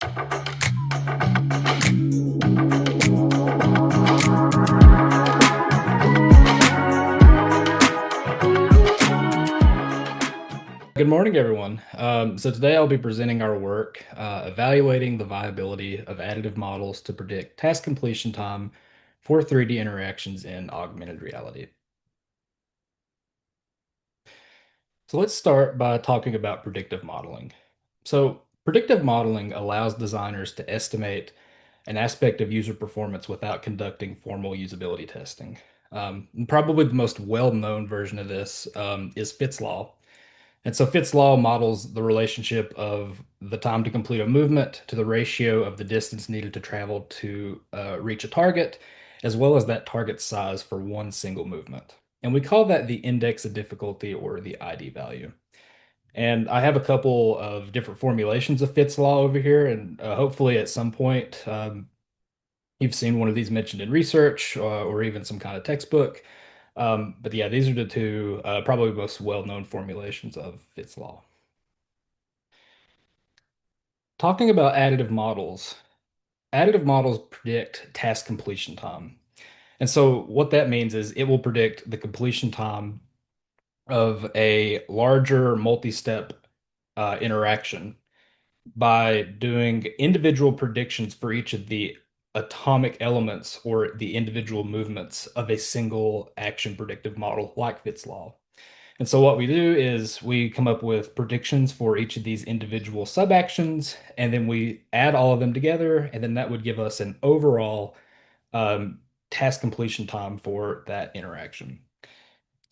Good morning, everyone. So today I'll be presenting our work evaluating the viability of additive models to predict task completion time for 3D interactions in augmented reality. So let's start by talking about predictive modeling. So predictive modeling allows designers to estimate an aspect of user performance without conducting formal usability testing. And probably the most well-known version of this is Fitts law. And so Fitts law models the relationship of the time to complete a movement to the ratio of the distance needed to travel to reach a target, as well as that target size for one single movement. And we call that the index of difficulty or the ID value. And I have a couple of different formulations of Fitts law over here, and hopefully at some point you've seen one of these mentioned in research or even some kind of textbook. But yeah, these are the two probably most well-known formulations of Fitts law. Talking about additive models predict task completion time. And so what that means is it will predict the completion time of a larger multi-step interaction by doing individual predictions for each of the atomic elements or the individual movements of a single action predictive model like Fitts law. And so what we do is we come up with predictions for each of these individual sub-actions, and then we add all of them together, and then that would give us an overall um, task completion time for that interaction.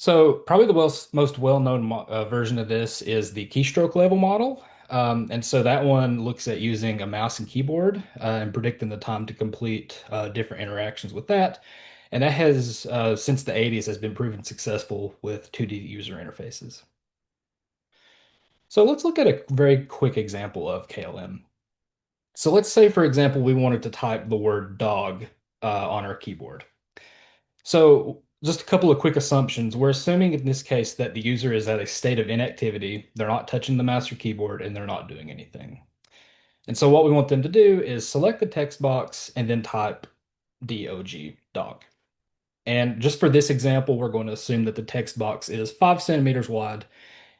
So probably the most well-known version of this is the keystroke level model. And so that one looks at using a mouse and keyboard and predicting the time to complete different interactions with that. And that has, since the 80s, has been proven successful with 2D user interfaces. So let's look at a very quick example of KLM. So let's say, for example, we wanted to type the word dog on our keyboard. So just a couple of quick assumptions. We're assuming in this case that the user is at a state of inactivity. They're not touching the mouse or keyboard and they're not doing anything. And so what we want them to do is select the text box and then type DOG, dog. And just for this example, we're going to assume that the text box is 5 centimeters wide.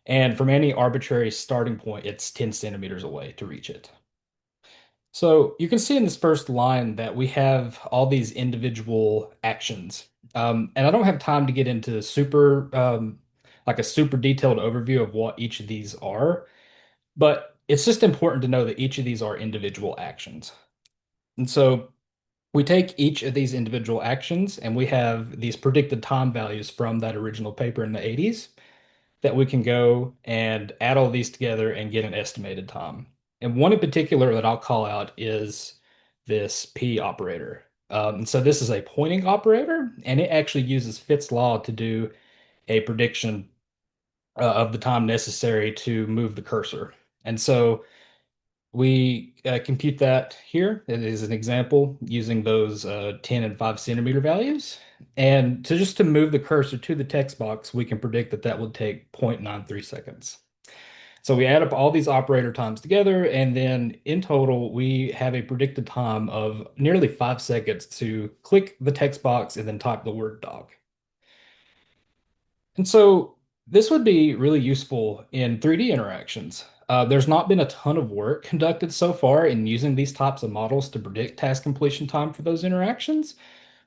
And from any arbitrary starting point, it's 10 centimeters away to reach it. So you can see in this first line that we have all these individual actions. And I don't have time to get into like a super detailed overview of what each of these are, but it's just important to know that each of these are individual actions. And so we take each of these individual actions and we have these predicted time values from that original paper in the 80s that we can go and add all these together and get an estimated time. And one in particular that I'll call out is this P operator. And so this is a pointing operator, and it actually uses Fitts law to do a prediction of the time necessary to move the cursor. And so we compute that here. It is an example using those 10 and 5 centimeter values. And to move the cursor to the text box, we can predict that that would take 0.93 seconds. So we add up all these operator times together, and then in total, we have a predicted time of nearly 5 seconds to click the text box and then type the word dog. And so this would be really useful in 3D interactions. There's not been a ton of work conducted so far in using these types of models to predict task completion time for those interactions,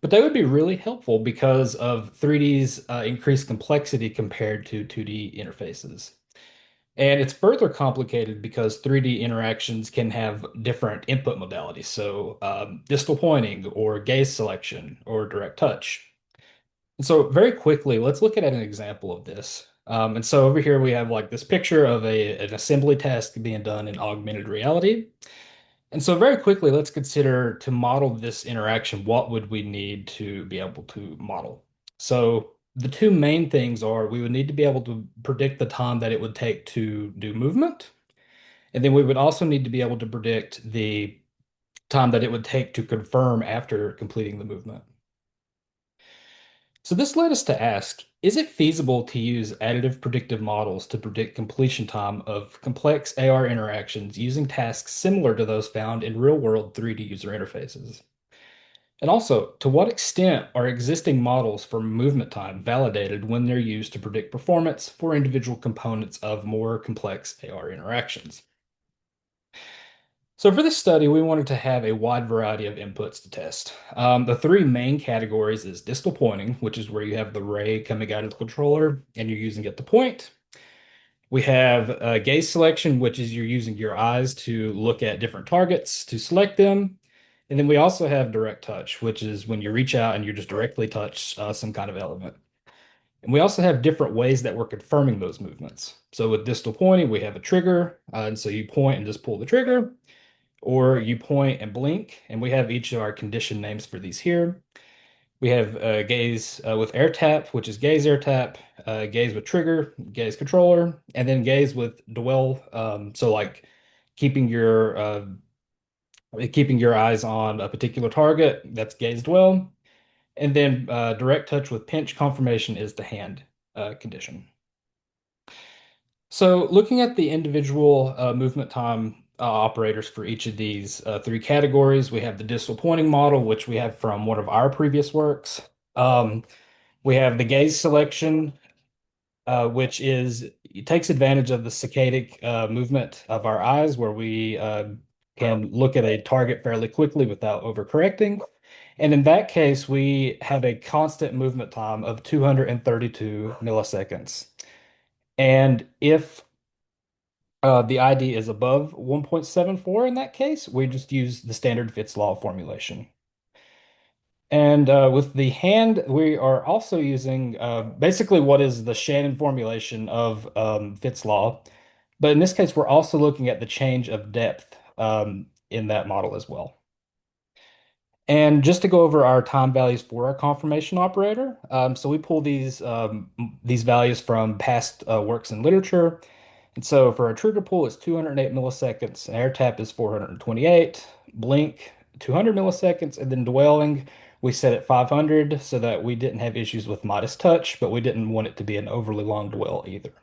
but they would be really helpful because of 3D's increased complexity compared to 2D interfaces. And it's further complicated because 3D interactions can have different input modalities, so distal pointing or gaze selection or direct touch. And so very quickly, let's look at an example of this. And so over here we have like this picture of an assembly task being done in augmented reality. And so very quickly, let's consider to model this interaction, what would we need to be able to model? So the two main things are we would need to be able to predict the time that it would take to do movement. And then we would also need to be able to predict the time that it would take to confirm after completing the movement. So this led us to ask, is it feasible to use additive predictive models to predict completion time of complex AR interactions using tasks similar to those found in real-world 3D user interfaces? And also, to what extent are existing models for movement time validated when they're used to predict performance for individual components of more complex AR interactions? So for this study, we wanted to have a wide variety of inputs to test. The three main categories is distal pointing, which is where you have the ray coming out of the controller and you're using it to point. We have gaze selection, which is you're using your eyes to look at different targets to select them. And then we also have direct touch, which is when you reach out and you just directly touch some kind of element. And we also have different ways that we're confirming those movements. So with distal pointing, we have a trigger. And so you point and just pull the trigger, or you point and blink. And we have each of our condition names for these here. We have gaze with air tap, which is gaze air tap, gaze with trigger, gaze controller, and then gaze with dwell. So like keeping your uh, keeping your eyes on a particular target, that's gaze dwell. And then direct touch with pinch confirmation is the hand condition. So looking at the individual movement time operators for each of these three categories, we have the distal pointing model, which we have from one of our previous works. Um, we have the gaze selection, which is it takes advantage of the saccadic movement of our eyes, where we can look at a target fairly quickly without overcorrecting. And in that case, we have a constant movement time of 232 milliseconds. And if the ID is above 1.74 in that case, we just use the standard Fitts law formulation. And with the hand, we are also using basically what is the Shannon formulation of Fitts law. But in this case, we're also looking at the change of depth in that model as well. And just to go over our time values for our confirmation operator, so we pull these values from past works in literature. And so for our trigger pull, it's 208 milliseconds. Air tap is 428. Blink, 200 milliseconds. And then dwelling, we set at 500 so that we didn't have issues with modest touch, but we didn't want it to be an overly long dwell either.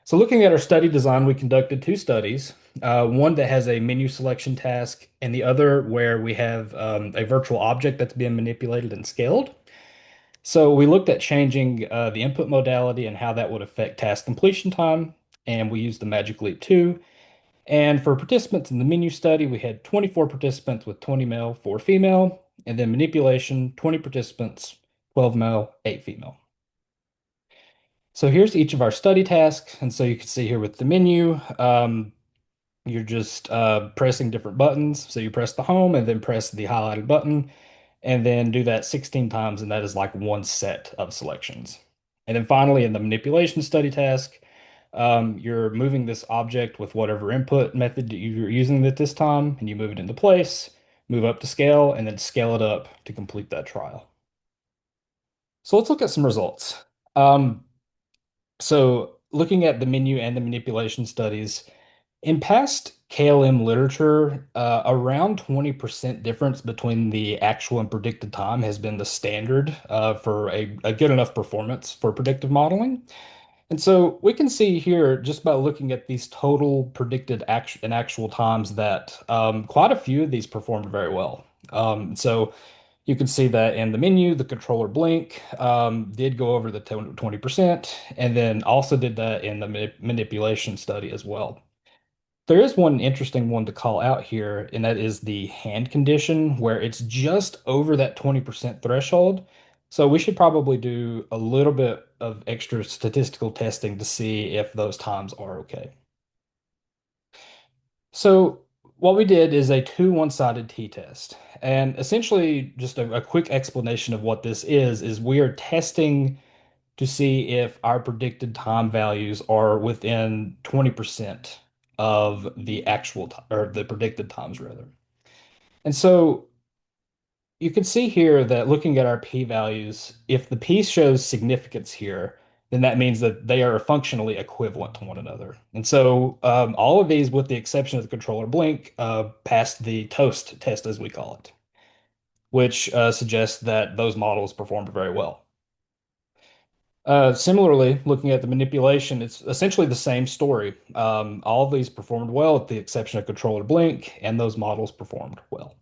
So looking at our study design, we conducted two studies, one that has a menu selection task and the other where we have a virtual object that's being manipulated and scaled. So we looked at changing the input modality and how that would affect task completion time, and we used the Magic Leap 2. And for participants in the menu study, we had 24 participants with 20 male, 4 female, and then manipulation, 20 participants, 12 male, 8 female. So here's each of our study tasks. And so you can see here with the menu, you're just pressing different buttons. So you press the home and then press the highlighted button and then do that 16 times. And that is like one set of selections. And then finally, in the manipulation study task, you're moving this object with whatever input method that you're using at this time, and you move it into place, move up to scale, and then scale it up to complete that trial. So let's look at some results. Um, So, looking at the menu and the manipulation studies, in past KLM literature, around 20% difference between the actual and predicted time has been the standard for a good enough performance for predictive modeling. And so we can see here, just by looking at these total predicted actual times, that quite a few of these performed very well. So you can see that in the menu, the controller blink did go over the 20%, and then also did that in the manipulation study as well. There is one interesting one to call out here, and that is the hand condition, where it's just over that 20% threshold. So we should probably do a little bit of extra statistical testing to see if those times are okay. So what we did is a two one-sided t-test. And essentially, just a quick explanation of what this is we are testing to see if our predicted time values are within 20% of the actual time, or the predicted times rather. And so you can see here that looking at our p-values, if the p shows significance here, then that means that they are functionally equivalent to one another. And so all of these, with the exception of the controller blink, passed the toast test, as we call it. which suggests that those models performed very well. Similarly, looking at the manipulation, it's essentially the same story. All of these performed well, with the exception of controller blink, and those models performed well.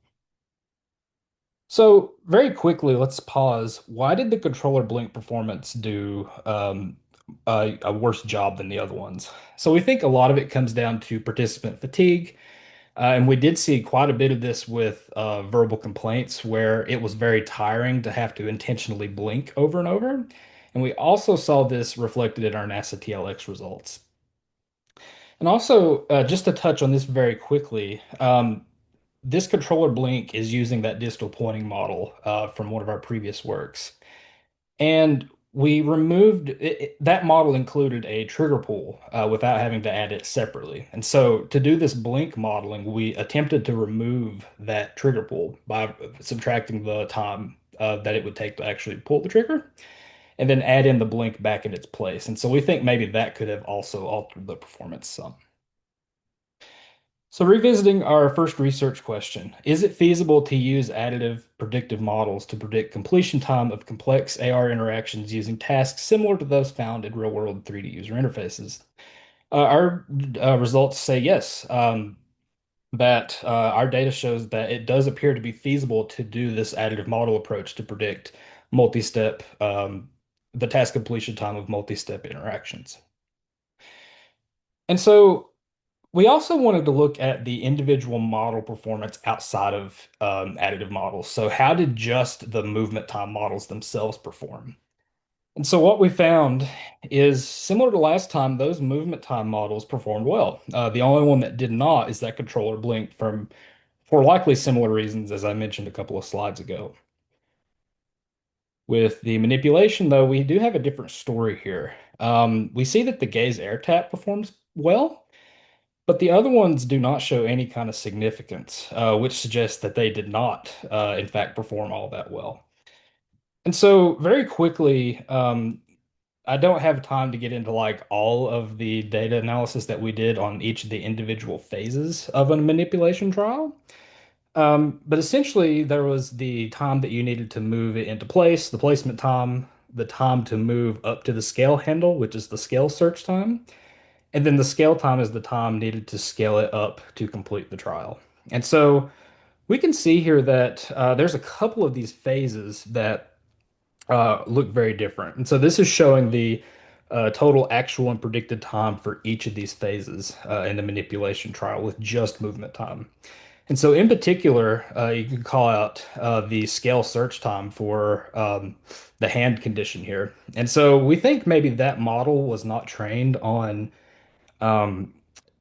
So, very quickly, let's pause. Why did the controller blink performance do a worse job than the other ones? So, we think a lot of it comes down to participant fatigue. And we did see quite a bit of this with verbal complaints, where it was very tiring to have to intentionally blink over and over. And we also saw this reflected in our NASA TLX results. And also, just to touch on this very quickly, this controller blink is using that distal pointing model from one of our previous works. And we removed that model included a trigger pull without having to add it separately. And so to do this blink modeling, we attempted to remove that trigger pull by subtracting the time that it would take to actually pull the trigger and then add in the blink back in its place. And so we think maybe that could have also altered the performance some. So, revisiting our first research question, is it feasible to use additive predictive models to predict completion time of complex AR interactions using tasks similar to those found in real-world 3D user interfaces? Our results say yes, that our data shows that it does appear to be feasible to do this additive model approach to predict multi-step, the task completion time of multi-step interactions. And so we also wanted to look at the individual model performance outside of additive models. So, how did just the movement time models themselves perform? And so, what we found is similar to last time, those movement time models performed well. The only one that did not is that controller blink from for likely similar reasons, as I mentioned a couple of slides ago. With the manipulation, though, we do have a different story here. We see that the gaze air tap performs well. But the other ones do not show any kind of significance, which suggests that they did not, in fact, perform all that well. And so, very quickly, I don't have time to get into like all of the data analysis that we did on each of the individual phases of a manipulation trial. But essentially, there was the time that you needed to move it into place, the placement time, the time to move up to the scale handle, which is the scale search time. And then the scale time is the time needed to scale it up to complete the trial. And so we can see here that there's a couple of these phases that look very different. And so this is showing the total actual and predicted time for each of these phases in the manipulation trial with just movement time. And so in particular, you can call out the scale search time for the hand condition here. And so we think maybe that model was not trained on um,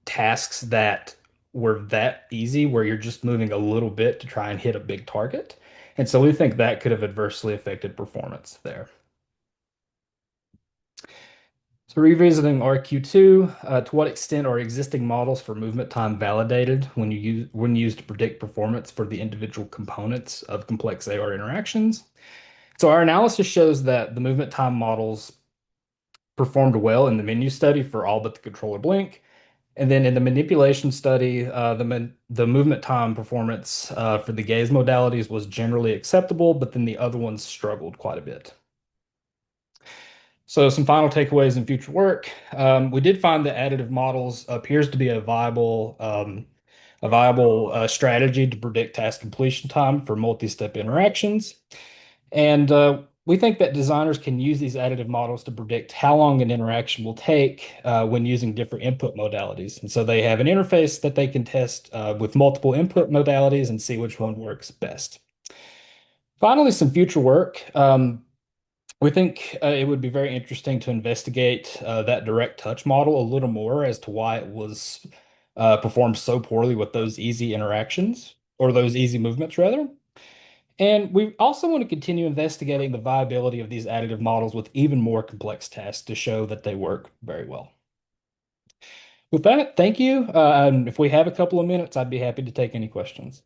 tasks that were that easy, where you're just moving a little bit to try and hit a big target. And so we think that could have adversely affected performance there. So revisiting RQ2, to what extent are existing models for movement time validated when used to predict performance for the individual components of complex AR interactions? So our analysis shows that the movement time models performed well in the menu study for all but the controller blink. And then in the manipulation study, the movement time performance for the gaze modalities was generally acceptable, but then the other ones struggled quite a bit. So some final takeaways in future work. We did find that additive models appears to be a viable strategy to predict task completion time for multi-step interactions. And we think that designers can use these additive models to predict how long an interaction will take when using different input modalities. And so they have an interface that they can test with multiple input modalities and see which one works best. Finally, some future work. We think it would be very interesting to investigate that direct touch model a little more as to why it was performed so poorly with those easy interactions or those easy movements, rather. And we also want to continue investigating the viability of these additive models with even more complex tasks to show that they work very well. With that, thank you. And if we have a couple of minutes, I'd be happy to take any questions.